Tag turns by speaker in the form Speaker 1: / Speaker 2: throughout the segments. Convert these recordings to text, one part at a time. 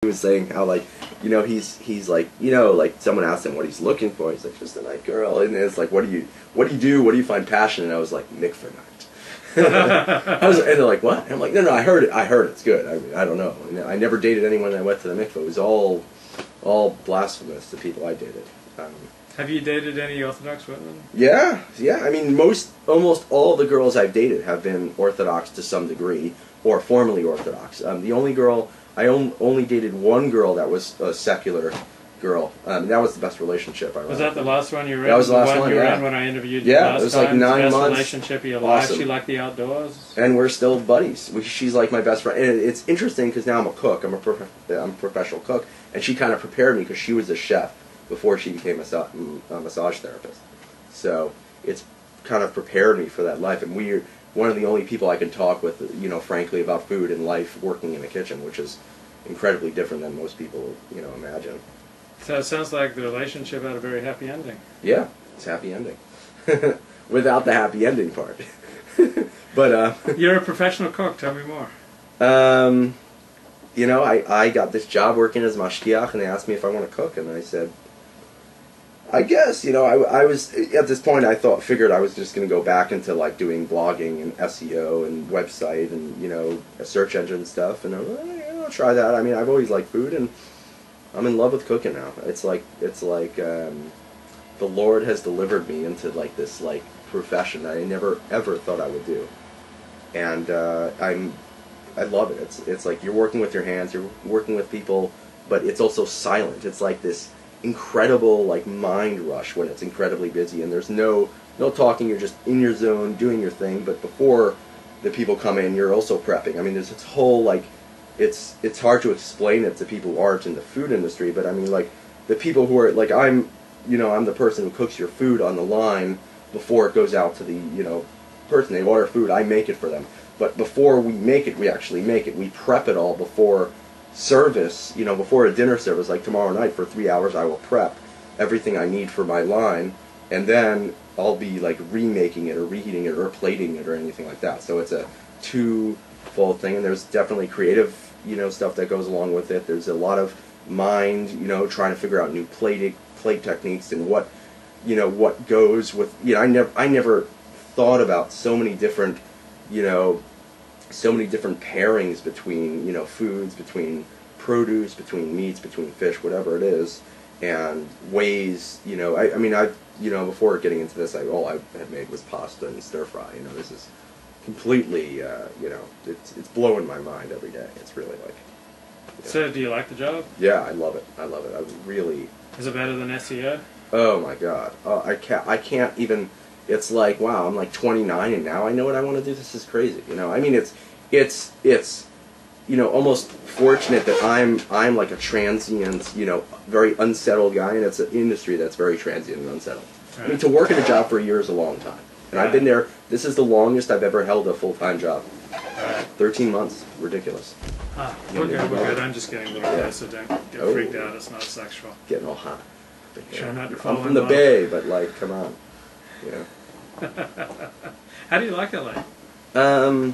Speaker 1: He was saying how, like, he's like, like, someone asked him what he's looking for. He's like, just a night girl. And it's like, what do you do? What do you find passionate? And I was like, mikveh night. And they're like, what? And I'm like, no, I heard it's good. I mean, I don't know. And I never dated anyone that went to the mikveh. It was all blasphemous to people I dated.
Speaker 2: Have you dated any Orthodox women?
Speaker 1: Yeah. I mean, almost all the girls I've dated have been Orthodox to some degree, or formerly Orthodox. The only girl, I only dated one girl that was a secular girl. That was the best relationship I
Speaker 2: was that the last one you were in?
Speaker 1: That was the last one,
Speaker 2: you were
Speaker 1: yeah.
Speaker 2: in when I interviewed you
Speaker 1: yeah,
Speaker 2: last
Speaker 1: it was
Speaker 2: time?
Speaker 1: like 9
Speaker 2: best
Speaker 1: months.
Speaker 2: Relationship of your life.
Speaker 1: Awesome.
Speaker 2: She liked the outdoors.
Speaker 1: And we're still buddies. She's like my best friend. And it's interesting because now I'm a cook. I'm a professional cook. And she kind of prepared me because she was a chef before she became a massage therapist. So it's kind of prepared me for that life. And we're one of the only people I can talk with, frankly, about food and life working in a kitchen, which is incredibly different than most people, imagine.
Speaker 2: So it sounds like the relationship had a very happy ending.
Speaker 1: Yeah, it's happy ending. Without the happy ending part. But
Speaker 2: you're a professional cook. Tell me more.
Speaker 1: I got this job working as mashgiach, and they asked me if I want to cook, and I said, I guess. I was at this point. Figured I was just going to go back into like doing blogging and SEO and website and search engine stuff, and I'll try that. I mean, I've always liked food, and I'm in love with cooking now. It's like the Lord has delivered me into like this like profession that I never ever thought I would do, and I love it. It's like you're working with your hands, you're working with people, but it's also silent. It's like this incredible like mind rush when it's incredibly busy, and there's no talking. You're just in your zone doing your thing. But before the people come in, you're also prepping. I mean, there's this whole like it's hard to explain it to people who aren't in the food industry. But I mean, like the people who are like I'm the person who cooks your food on the line before it goes out to the person. They order food, I make it for them. But before we make it, we actually make it. We prep it all before service, before a dinner service, like tomorrow night for 3 hours, I will prep everything I need for my line, and then I'll be like remaking it or reheating it or plating it or anything like that. So it's a two-fold thing, and there's definitely creative, stuff that goes along with it. There's a lot of mind, trying to figure out new plate techniques and what goes with, I never thought about so many different, pairings between, foods, between produce, between meats, between fish, whatever it is, and ways, I mean, before getting into this, all I had made was pasta and stir fry. This is completely, it's blowing my mind every day. It's really like.
Speaker 2: So, do you like the job?
Speaker 1: Yeah, I love it. I really.
Speaker 2: Is it better than SEO?
Speaker 1: Oh my God! I can't even. It's like, wow, I'm like 29 and now I know what I want to do. This is crazy. I mean, it's almost fortunate that I'm like a transient, very unsettled guy, and it's an industry that's very transient and unsettled. Right. I mean, to work in a job for a year is a long time. And right. I've been there, this is the longest I've ever held a full-time job. Right. 13 months. Ridiculous.
Speaker 2: We're good. I'm just getting a little closer. Don't get freaked out. It's not sexual.
Speaker 1: Getting all hot.
Speaker 2: Try not to fall
Speaker 1: I'm from the Bay, but like, come on.
Speaker 2: How do you like LA?
Speaker 1: LA's,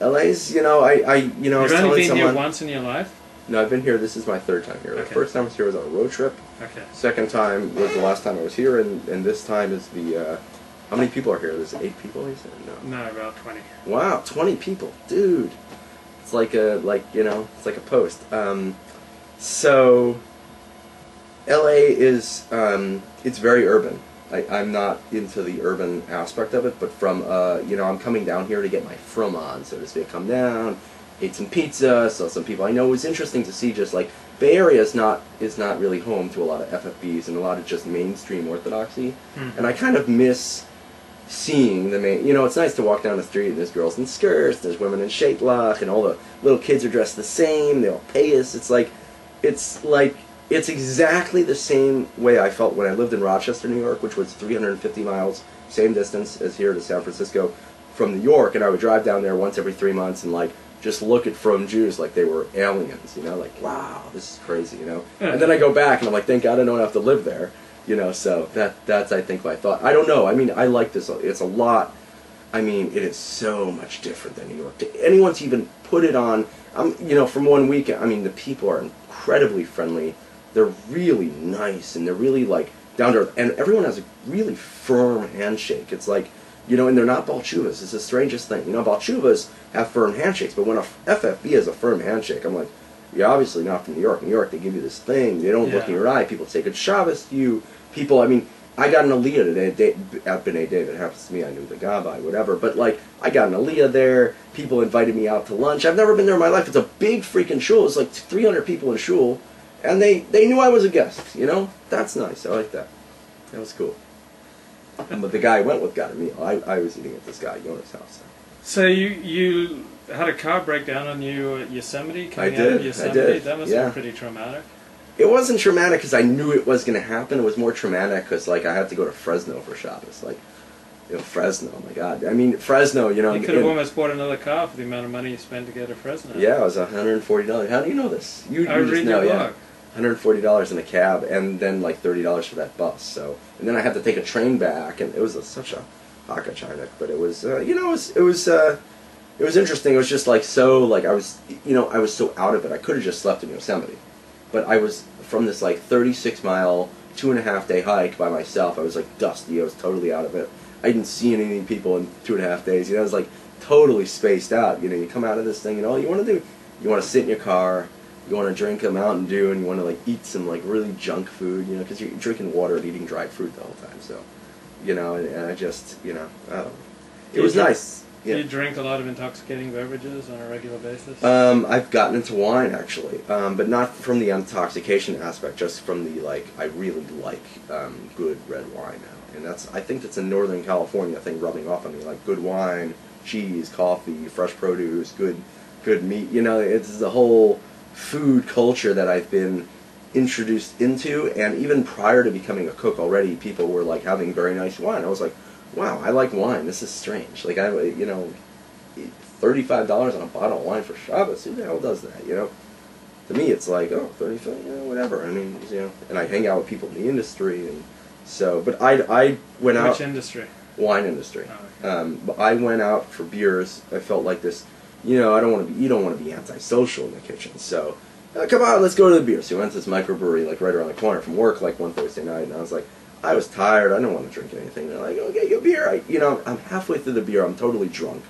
Speaker 1: I was
Speaker 2: You've
Speaker 1: telling
Speaker 2: only been
Speaker 1: someone.
Speaker 2: Here once in your life?
Speaker 1: No, I've been here. This is my third time here.
Speaker 2: Okay.
Speaker 1: The first time I was here was on a road trip.
Speaker 2: Okay.
Speaker 1: Second time was the last time I was here, and this time is the. How many people are here? There's 8 people. He said
Speaker 2: No, about 20.
Speaker 1: Wow, 20 people, dude. It's like a it's like a post. So, LA is it's very urban. I'm not into the urban aspect of it, but from I'm coming down here to get my Frum on, so to speak. Come down, ate some pizza, saw some people I know. It was interesting to see just like Bay Area is not really home to a lot of FFBs and a lot of just mainstream orthodoxy, and I kind of miss seeing the main. It's nice to walk down the street and there's girls in skirts, there's women in shaitlach, and all the little kids are dressed the same. They all pay us. It's exactly the same way I felt when I lived in Rochester, New York, which was 350 miles, same distance as here to San Francisco from New York, and I would drive down there once every 3 months and like just look at Frum Jews like they were aliens, like, wow, this is crazy, And then I go back and I'm like, thank God I don't have to live there, so that's I think my thought. I don't know. I mean, I like this. It's a lot. I mean, it is so much different than New York. Anyone to even put it on, you know, from one weekend, I mean, the people are incredibly friendly. They're really nice, and they're really, like, down to earth. And everyone has a really firm handshake. It's like, you know, and they're not balchuvas. It's the strangest thing. You know, balchuvas have firm handshakes, but when a FFB has a firm handshake, I'm like, you're obviously not from New York. New York, they give you this thing. They don't look in your eye. People say good Shabbos to you. People, I mean, I got an Aliyah today at B'nai David. It happens to me. I knew the Gabbai, whatever. But, like, I got an Aliyah there. People invited me out to lunch. I've never been there in my life. It's a big freaking shul. It's like 300 people in shul. And they knew I was a guest, you know? That's nice. I like that. That was cool. But the guy I went with got a meal. I was eating at this guy, Yona's house.
Speaker 2: So you had a car breakdown on you at Yosemite? Coming out of Yosemite?
Speaker 1: I did.
Speaker 2: That must have been pretty traumatic.
Speaker 1: It wasn't traumatic because I knew it was going to happen. It was more traumatic because, like, I had to go to Fresno for Shabbos. Like, you know, Fresno, oh my God. I mean, Fresno, you know.
Speaker 2: You could have almost bought another car for the amount of money you spent to get to Fresno.
Speaker 1: Yeah, it was $140. How do you know this? You
Speaker 2: I
Speaker 1: just
Speaker 2: read
Speaker 1: know,
Speaker 2: your
Speaker 1: yeah.
Speaker 2: blog.
Speaker 1: $140 in a cab, and then like $30 for that bus. So, and then I had to take a train back, and it was such a haka-chinik. But it was, you know, it was interesting. It was just like so, like I was so out of it. I could have just slept in Yosemite, but I was from this like 36-mile, 2.5-day hike by myself. I was like dusty. I was totally out of it. I didn't see any people in 2.5 days. You know, I was like totally spaced out. You know, you come out of this thing, and all you want to do, you want to sit in your car. You want to drink a Mountain Dew, and you want to like eat some like really junk food, you know, because you're drinking water and eating dried fruit the whole time. So, you know, and I just, you know, I don't know. It was nice.
Speaker 2: Do you drink a lot of intoxicating beverages on a regular basis?
Speaker 1: I've gotten into wine actually, but not from the intoxication aspect, just from the like. I really like good red wine now, and I think that's a Northern California thing rubbing off on me, like good wine, cheese, coffee, fresh produce, good meat. You know, it's the whole food culture that I've been introduced into, and even prior to becoming a cook already, people were like having very nice wine. I was like, wow, I like wine. This is strange. Like, you know, $35 on a bottle of wine for Shabbos. Who the hell does that, you know? To me, it's like, oh, 35, you know, whatever. I mean, you know, and I hang out with people in the industry, and so, but I went out.
Speaker 2: Which industry?
Speaker 1: Wine industry.
Speaker 2: Oh, okay.
Speaker 1: But I went out for beers. I felt like this. You know, you don't want to be antisocial in the kitchen. So, come on, let's go to the beer. So we went to this microbrewery, like, right around the corner from work, like, one Thursday night. And I was like, I was tired. I didn't want to drink anything. They're like, okay, get beer. You know, I'm halfway through the beer. I'm totally drunk.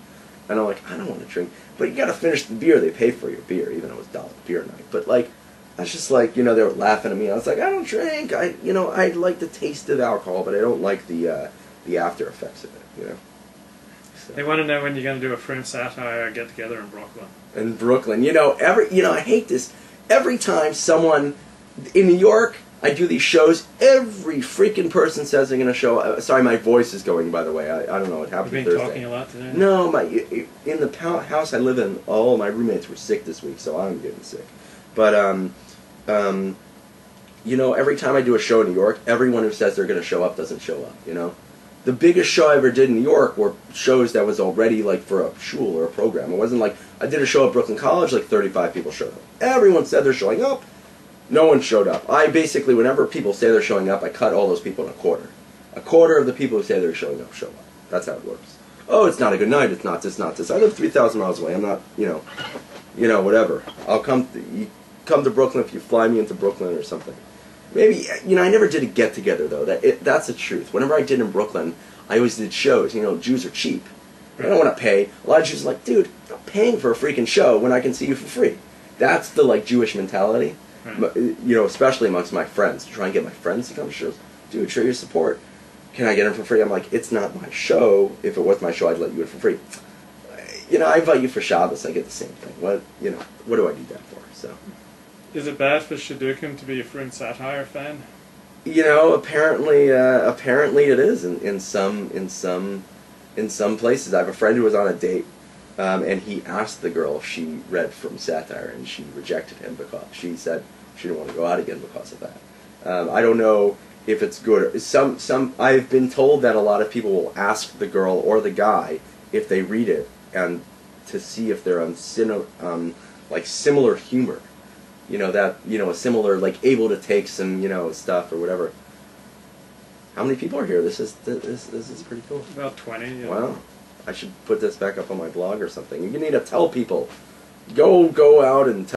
Speaker 1: And I'm like, I don't want to drink. But you got to finish the beer. They pay for your beer, even though it was $1 beer night. But, like, I was just like, you know, they were laughing at me. I was like, I don't drink. I like the taste of alcohol, but I don't like the after effects of it, you know. So.
Speaker 2: They want to know when you're going to do a Frum Satire get-together in Brooklyn.
Speaker 1: In Brooklyn. You know, I hate this. Every time someone, in New York, I do these shows, every freaking person says they're going to show, sorry, my voice is going, by the way. I don't know what happened
Speaker 2: You've
Speaker 1: Thursday.
Speaker 2: been talking a lot today?
Speaker 1: No, in the house I live in, all my roommates were sick this week, so I'm getting sick. But, you know, every time I do a show in New York, everyone who says they're going to show up doesn't show up, you know? The biggest show I ever did in New York were shows that was already, like, for a shul or a program. It wasn't like, I did a show at Brooklyn College, like, 35 people showed up. Everyone said they're showing up. No one showed up. I basically, whenever people say they're showing up, I cut all those people in a quarter. A quarter of the people who say they're showing up show up. That's how it works. Oh, it's not a good night. It's not this, not this. I live 3,000 miles away. I'm not, you know, whatever. I'll come to Brooklyn if you fly me into Brooklyn or something. Maybe, you know, I never did a get-together, though. That's the truth. Whenever I did in Brooklyn, I always did shows. You know, Jews are cheap. I don't want to pay. A lot of Jews are like, dude, I'm paying for a freaking show when I can see you for free. That's the, like, Jewish mentality. Right. You know, especially amongst my friends. To try and get my friends to come to shows. Dude, show your support. Can I get them for free? I'm like, it's not my show. If it was my show, I'd let you in for free. You know, I invite you for Shabbos. I get the same thing. What do I do that for? So.
Speaker 2: Is it bad for Shadukim to be a Frum Satire fan?
Speaker 1: You know, apparently it is in some places. I have a friend who was on a date, and he asked the girl if she read Frum Satire, and she rejected him because she said she didn't want to go out again because of that. I don't know if it's good. I've been told that a lot of people will ask the girl or the guy if they read it and to see if they're on like similar humor. You know, that, you know, a similar, like, able to take some, you know, stuff or whatever. How many people are here? This is pretty cool.
Speaker 2: About 20. Yeah.
Speaker 1: Wow. I should put this back up on my blog or something. You need to tell people. Go out and tell